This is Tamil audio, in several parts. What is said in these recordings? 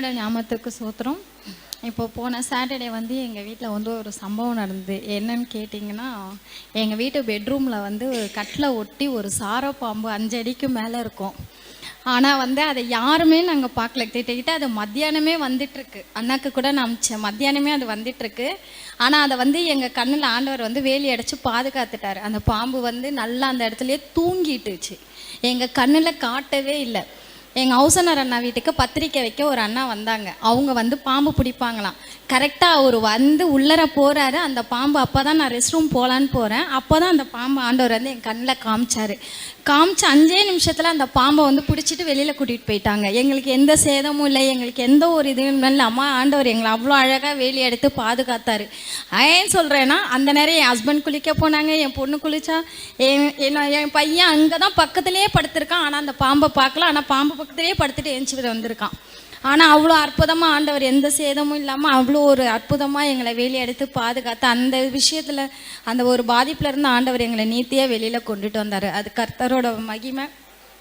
கர்த்தரோட ஞாபகத்துக்கு சோத்திரம். இப்போ போன சாட்டர்டே வந்து எங்கள் வீட்டில் வந்து ஒரு சம்பவம் நடந்தது. என்னன்னு கேட்டிங்கன்னா, எங்கள் வீட்டு பெட்ரூமில் வந்து ஒரு கட்டில் ஒட்டி ஒரு சாரப்பாம்பு 5 அடிக்கு மேலே இருக்கும். ஆனால் வந்து அதை யாருமே நாங்கள் பார்க்கல. கிட்டக்கிட்ட அது மத்தியானமே வந்துட்டுருக்கு. அண்ணாக்கு கூட நான் அமிச்சேன், மத்தியானமே அது வந்துட்டுருக்கு. ஆனால் அதை வந்து எங்கள் கண்ணில் ஆண்டவர் வந்து வேலி அடைச்சி பாதுகாத்துட்டார். அந்த பாம்பு வந்து நல்லா அந்த இடத்துலையே தூங்கிட்டுச்சு, எங்கள் கண்ணில் காட்டவே இல்லை. எங்கள் ஹவுசனர் அண்ணா வீட்டுக்கு பத்திரிக்கை வைக்க ஒரு அண்ணா வந்தாங்க. அவங்க வந்து பாம்பு பிடிப்பாங்களாம். கரெக்டாக அவர் வந்து உள்ளர போகிறாரு. அந்த பாம்பு அப்போ தான் நான் ரெஸ்ட் ரூம் போகலான்னு போகிறேன். அப்போ தான் அந்த பாம்பு ஆண்டவர் வந்து என் கண்ணில் காமிச்சார். காமிச்சு 5 நிமிஷத்தில் அந்த பாம்பை வந்து பிடிச்சிட்டு வெளியில் கூட்டிகிட்டு போயிட்டாங்க. எங்களுக்கு எந்த சேதமும் இல்லை, எங்களுக்கு எந்த ஒரு இதுவும் இல்லை. அம்மா ஆண்டவர் எங்களை அவ்வளோ அழகாக வேலி எடுத்து பாதுகாத்தார். ஏன் சொல்கிறேன்னா, அந்த நேரம் என் ஹஸ்பண்ட் குளிக்க போனாங்க, என் பொண்ணு குளிச்சா, என் பையன் அங்கே தான் பக்கத்துலேயே படுத்திருக்கான். ஆனால் அந்த பாம்பை பார்க்கல. ஆனால் பாம்பு பக்கத்துலேயே படுத்துட்டு எழுந்துச்சு வந்திருக்கான். ஆனால் அவ்வளோ அற்புதமாக ஆண்டவர் எந்த சேதமும் இல்லாமல் அவ்வளோ ஒரு அற்புதமாக எங்களை வேலி எடுத்து பாதுகாத்து அந்த விஷயத்தில் அந்த ஒரு பாதிப்பில் இருந்து ஆண்டவர் எங்களை நீத்தியாக வெளியில் கொண்டுட்டு வந்தார். அது கர்த்தரோட மகிமை.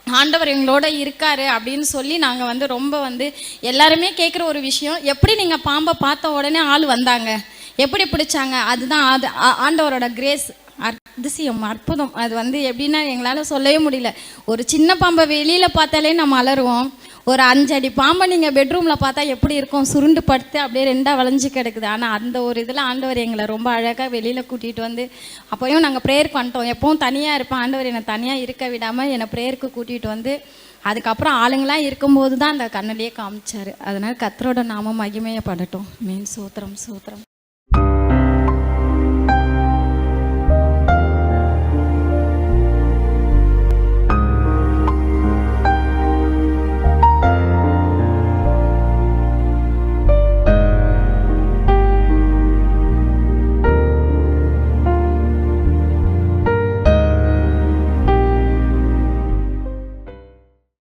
ஆண்டவர் எங்களோட இருக்காரு அப்படின்னு சொல்லி நாங்கள் வந்து ரொம்ப வந்து எல்லாருமே கேட்குற ஒரு விஷயம், எப்படி நீங்கள் பாம்பை பார்த்த உடனே ஆள் வந்தாங்க, எப்படி பிடிச்சாங்க? அதுதான் அது ஆண்டவரோட கிரேஸ், அதிசயம், அற்புதம். அது வந்து எப்படின்னா எங்களால் சொல்லவே முடியல. ஒரு சின்ன பாம்பை வெளியில் பார்த்தாலே நம்ம அலறுவோம். ஒரு 5 அடி பாம்பை நீங்கள் பெட்ரூமில் பார்த்தா எப்படி இருக்கும்? சுருண்டு படுத்து அப்படியே 2ஆக வளைஞ்சு கிடக்குது. ஆனால் அந்த ஒரு இதில் ஆண்டவர் எங்களை ரொம்ப அழகாக வெளியில் கூட்டிகிட்டு வந்து, அப்போயும் நாங்கள் ப்ரேயருக்கு வந்துட்டோம். எப்பவும் தனியாக இருப்பேன், ஆண்டவர் என்னை தனியாக இருக்க விடாமல் என்னை ப்ரேயருக்கு கூட்டிகிட்டு வந்து அதுக்கப்புறம் ஆளுங்களாம் இருக்கும்போது தான் அந்த கண்ணிலேயே காமிச்சார். அதனால் கர்த்தரோட நாமம் மகிமையை படட்டும். மீன் சோத்திரம் சோத்திரம்.